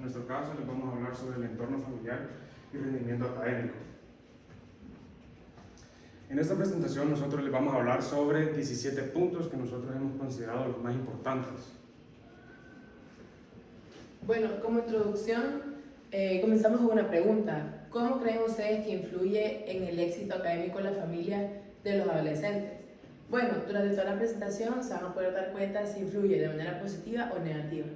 nuestro caso les vamos a hablar sobre el entorno familiar y rendimiento académico. En esta presentación nosotros les vamos a hablar sobre 17 puntos que nosotros hemos considerado los más importantes. Bueno, como introducción, comenzamos con una pregunta. ¿Cómo creen ustedes que influye en el éxito académico de la familia de los adolescentes? Bueno, durante toda la presentación se van a poder dar cuenta si influye de manera positiva o negativa.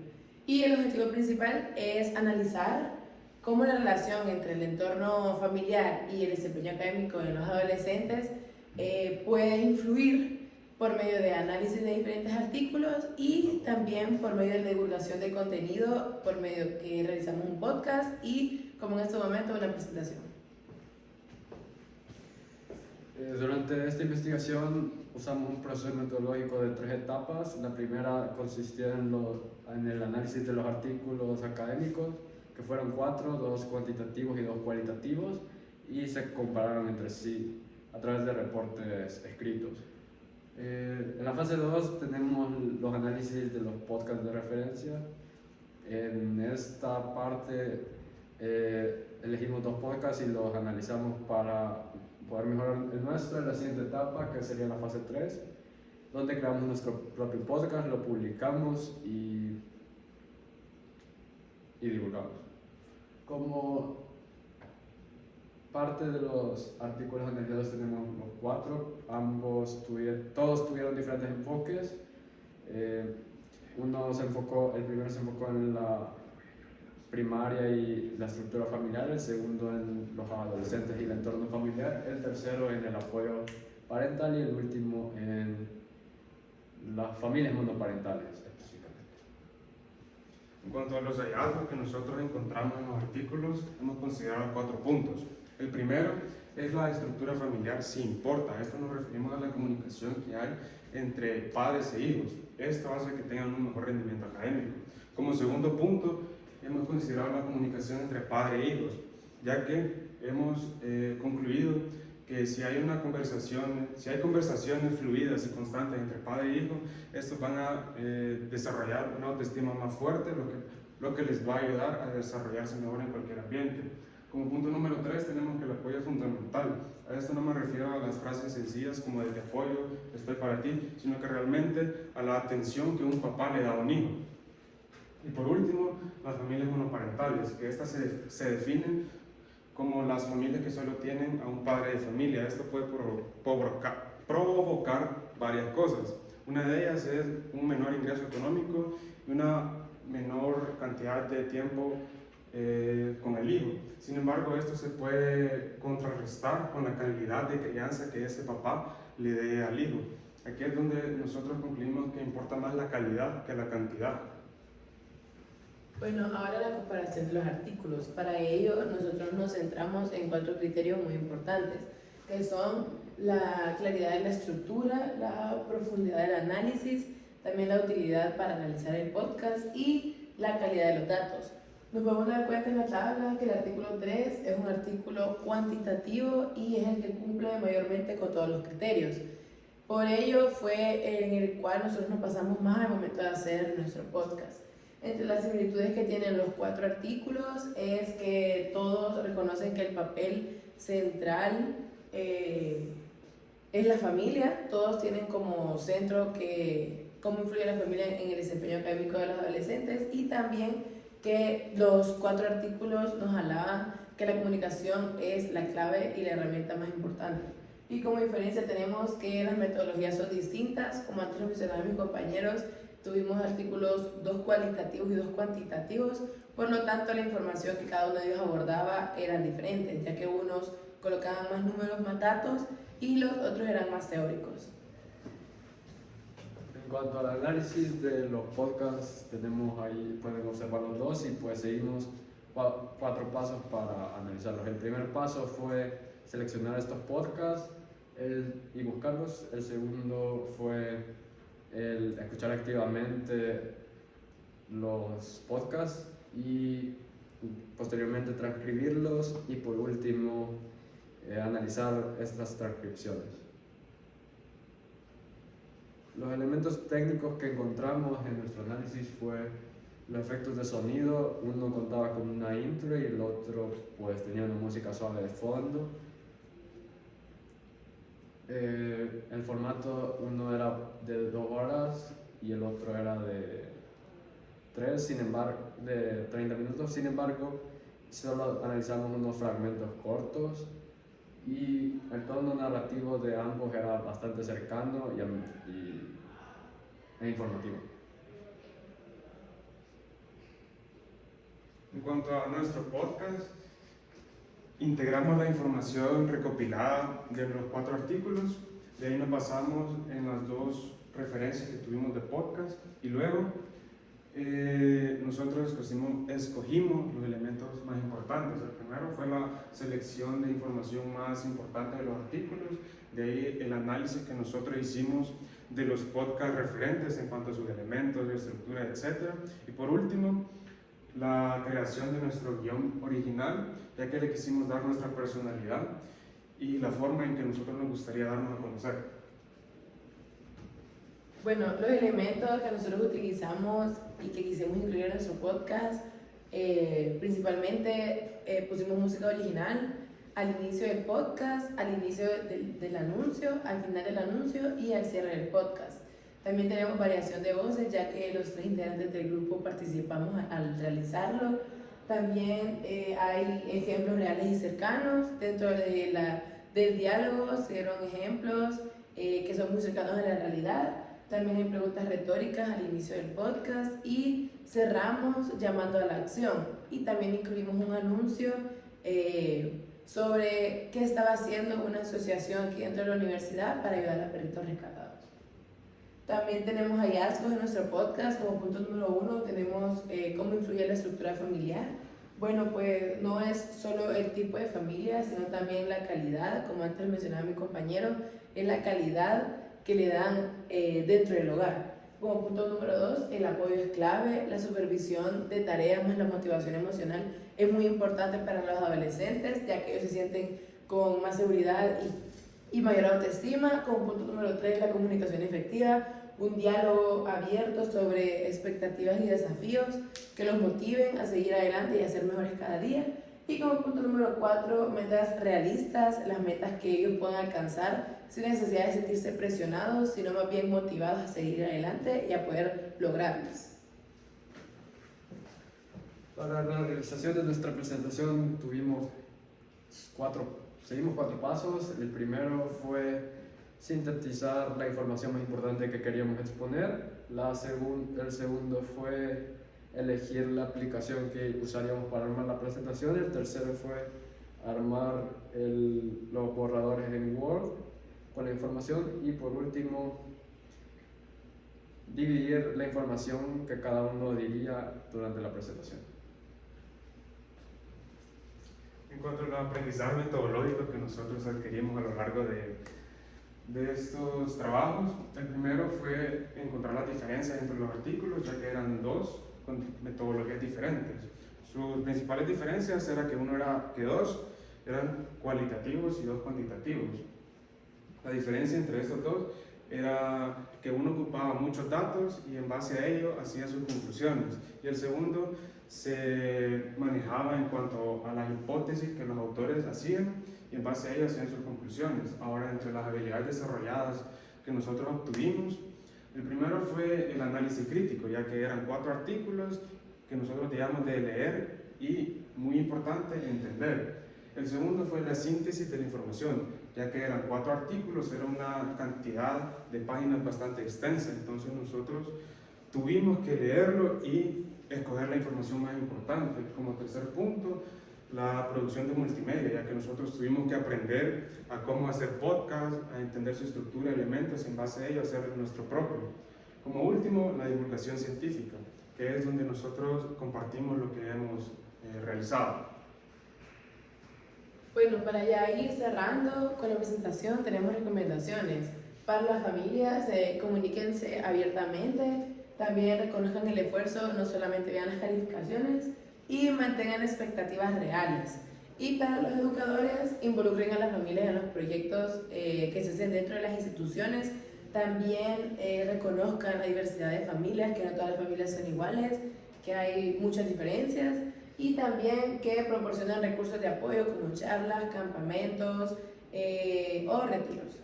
Y el objetivo principal es analizar cómo la relación entre el entorno familiar y el desempeño académico de los adolescentes puede influir por medio de análisis de diferentes artículos y también por medio de la divulgación de contenido, por medio que realizamos un podcast y, como en este momento, una presentación. Durante esta investigación usamos un proceso metodológico de 3 etapas. La primera consistía en el análisis de los artículos académicos, que fueron 4, 2 cuantitativos y 2 cualitativos, y se compararon entre sí a través de reportes escritos. En la fase 2 tenemos los análisis de los podcasts de referencia. En esta parte elegimos 2 podcasts y los analizamos para poder mejorar el nuestro. En la siguiente etapa, que sería la fase 3, donde creamos nuestro propio podcast, lo publicamos y divulgamos. Como parte de los artículos analizados tenemos los 4, todos tuvieron diferentes enfoques. El primero se enfocó en la primaria y la estructura familiar, el segundo en los adolescentes y el entorno familiar, el tercero en el apoyo parental y el último en las familias monoparentales específicamente. En cuanto a los hallazgos que nosotros encontramos en los artículos, hemos considerado 4 puntos. El primero es la estructura familiar, si importa. A esto nos referimos a la comunicación que hay entre padres e hijos. Esto hace que tengan un mejor rendimiento académico. Como segundo punto, hemos considerado la comunicación entre padre e hijos, ya que hemos concluido que si hay conversaciones fluidas y constantes entre padre e hijo, estos van a desarrollar una autoestima más fuerte, lo que les va a ayudar a desarrollarse mejor en cualquier ambiente. Como punto número 3 tenemos que el apoyo es fundamental. A esto no me refiero a las frases sencillas como de te apoyo, estoy para ti, sino que realmente a la atención que un papá le da a un hijo. Y por último, las familias monoparentales, que estas se definen como las familias que solo tienen a un padre de familia. Esto puede provocar varias cosas. Una de ellas es un menor ingreso económico y una menor cantidad de tiempo con el hijo. Sin embargo, esto se puede contrarrestar con la calidad de crianza que ese papá le dé al hijo. Aquí es donde nosotros concluimos que importa más la calidad que la cantidad. Bueno, ahora la comparación de los artículos. Para ello, nosotros nos centramos en 4 criterios muy importantes, que son la claridad de la estructura, la profundidad del análisis, también la utilidad para analizar el podcast y la calidad de los datos. Nos podemos dar cuenta en la tabla que el artículo 3 es un artículo cuantitativo y es el que cumple mayormente con todos los criterios. Por ello fue en el cual nosotros nos pasamos más al momento de hacer nuestro podcast. Entre las similitudes que tienen los 4 artículos es que todos reconocen que el papel central es la familia. Todos tienen como centro cómo influye la familia en el desempeño académico de los adolescentes, y también que los 4 artículos nos hablaban que la comunicación es la clave y la herramienta más importante. Y como diferencia tenemos que las metodologías son distintas. Como antes lo mencionaban mis compañeros, tuvimos artículos 2 cualitativos y 2 cuantitativos, por lo tanto la información que cada uno de ellos abordaba eran diferentes, ya que unos colocaban más números, más datos, y los otros eran más teóricos. En cuanto al análisis de los podcasts, tenemos ahí, pueden observar los 2 y pues seguimos 4 pasos para analizarlos. El primer paso fue seleccionar estos podcasts y buscarlos. El segundo fue el escuchar activamente los podcasts y posteriormente transcribirlos, y por último analizar estas transcripciones. Los elementos técnicos que encontramos en nuestro análisis fue los efectos de sonido, uno contaba con una intro y el otro pues tenía una música suave de fondo. El formato, uno era de 2 horas y el otro era de 30 minutos, sin embargo, solo analizamos unos fragmentos cortos y el tono narrativo de ambos era bastante cercano e informativo. En cuanto a nuestro podcast, integramos la información recopilada de los 4 artículos, de ahí nos basamos en las 2 referencias que tuvimos de podcast y luego nosotros escogimos los elementos más importantes. El primero fue la selección de información más importante de los artículos, de ahí el análisis que nosotros hicimos de los podcasts referentes en cuanto a sus elementos, de estructura, etc. Y por último, la creación de nuestro guión original, ya que le quisimos dar nuestra personalidad y la forma en que nosotros nos gustaría darnos a conocer. Bueno, los elementos que nosotros utilizamos y que quisimos incluir en nuestro podcast, principalmente pusimos música original al inicio del podcast, al inicio del anuncio, al final del anuncio y al cierre del podcast. También tenemos variación de voces, ya que los 3 integrantes del grupo participamos al realizarlo. También hay ejemplos reales y cercanos. Dentro del diálogo se dieron ejemplos que son muy cercanos a la realidad. También hay preguntas retóricas al inicio del podcast y cerramos llamando a la acción. Y también incluimos un anuncio sobre qué estaba haciendo una asociación aquí dentro de la universidad para ayudar a perritos rescatados. También tenemos hallazgos en nuestro podcast. Como punto número 1 tenemos cómo influye la estructura familiar. Bueno, pues no es solo el tipo de familia, sino también la calidad, como antes mencionaba mi compañero, es la calidad que le dan dentro del hogar. Como punto número 2, el apoyo es clave, la supervisión de tareas más la motivación emocional es muy importante para los adolescentes, ya que ellos se sienten con más seguridad y mayor autoestima. Como punto número 3, la comunicación efectiva, un diálogo abierto sobre expectativas y desafíos que los motiven a seguir adelante y a ser mejores cada día. Y como punto número 4, metas realistas, las metas que ellos puedan alcanzar sin necesidad de sentirse presionados, sino más bien motivados a seguir adelante y a poder lograrlas. Para la realización de nuestra presentación seguimos 4 pasos. El primero fue sintetizar la información más importante que queríamos exponer. El segundo fue elegir la aplicación que usaríamos para armar la presentación. El tercero fue armar los borradores en Word con la información y por último dividir la información que cada uno diría durante la presentación. En cuanto al aprendizaje metodológico que nosotros adquirimos a lo largo de estos trabajos, el primero fue encontrar las diferencias entre los artículos, ya que eran 2 con metodologías diferentes. Sus principales diferencias era que 2 eran cualitativos y 2 cuantitativos. La diferencia entre estos 2 era que uno ocupaba muchos datos y en base a ello hacía sus conclusiones, y el segundo se manejaba en cuanto a las hipótesis que los autores hacían y en base a ello hacían sus conclusiones. Ahora, entre las habilidades desarrolladas que nosotros obtuvimos, el primero fue el análisis crítico, ya que eran 4 artículos que nosotros debíamos de leer y, muy importante, entender. El segundo fue la síntesis de la información, ya que eran 4 artículos, era una cantidad de páginas bastante extensa, entonces nosotros tuvimos que leerlo y escoger la información más importante. Como tercer punto, la producción de multimedia, ya que nosotros tuvimos que aprender a cómo hacer podcast, a entender su estructura y elementos, en base a ello hacer nuestro propio. Como último, la divulgación científica, que es donde nosotros compartimos lo que hemos realizado. Bueno, para ya ir cerrando con la presentación, tenemos recomendaciones para las familias. Comuníquense abiertamente, también reconozcan el esfuerzo, no solamente vean las calificaciones, y mantengan expectativas reales. Y para los educadores, involucren a las familias en los proyectos que se hacen dentro de las instituciones. También reconozcan la diversidad de familias, que no todas las familias son iguales, que hay muchas diferencias y también que proporcionan recursos de apoyo como charlas, campamentos o retiros.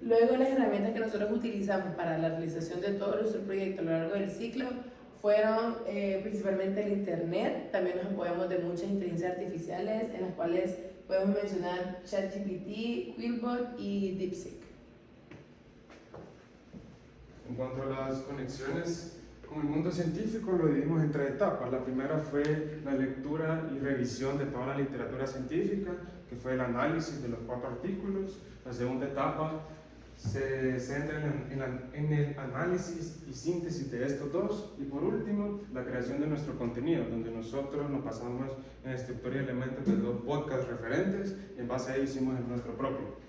Luego, las herramientas que nosotros utilizamos para la realización de todo nuestro proyecto a lo largo del ciclo fueron principalmente el internet. También nos apoyamos de muchas inteligencias artificiales, en las cuales podemos mencionar ChatGPT, Quillbot y DeepSeek. En cuanto a las conexiones con el mundo científico, lo dividimos en 3 etapas. La primera fue la lectura y revisión de toda la literatura científica, que fue el análisis de los 4 artículos. La segunda etapa se centra en el análisis y síntesis de estos 2. Y por último, la creación de nuestro contenido, donde nosotros nos pasamos en estructura y elementos de 2 podcasts referentes, y en base a ello hicimos el nuestro propio.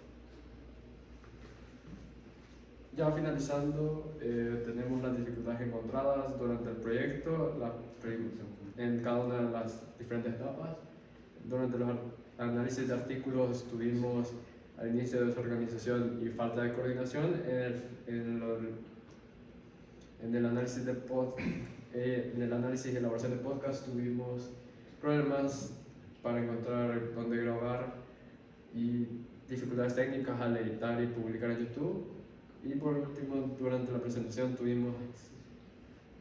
Ya finalizando, tenemos las dificultades encontradas durante el proyecto, en cada una de las diferentes etapas. Durante los análisis de artículos tuvimos al inicio desorganización y falta de coordinación. En el análisis en el análisis y elaboración de podcast tuvimos problemas para encontrar dónde grabar y dificultades técnicas al editar y publicar en YouTube. Y por último, durante la presentación tuvimos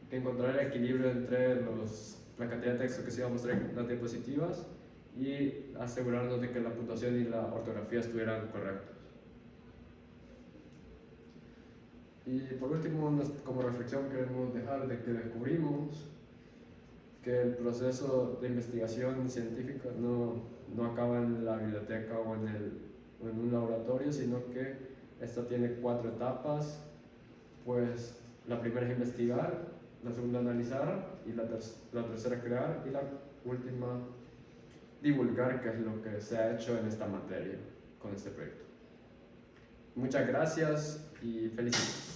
que encontrar el equilibrio entre la cantidad de texto que se iba a mostrar en las diapositivas y asegurarnos de que la puntuación y la ortografía estuvieran correctas. Y por último, como reflexión queremos dejar de que descubrimos que el proceso de investigación científica no acaba en la biblioteca o en un laboratorio, sino que esta tiene 4 etapas. Pues la primera es investigar, la segunda analizar, y la tercera crear, y la última divulgar, que es lo que se ha hecho en esta materia con este proyecto. Muchas gracias y felicidades.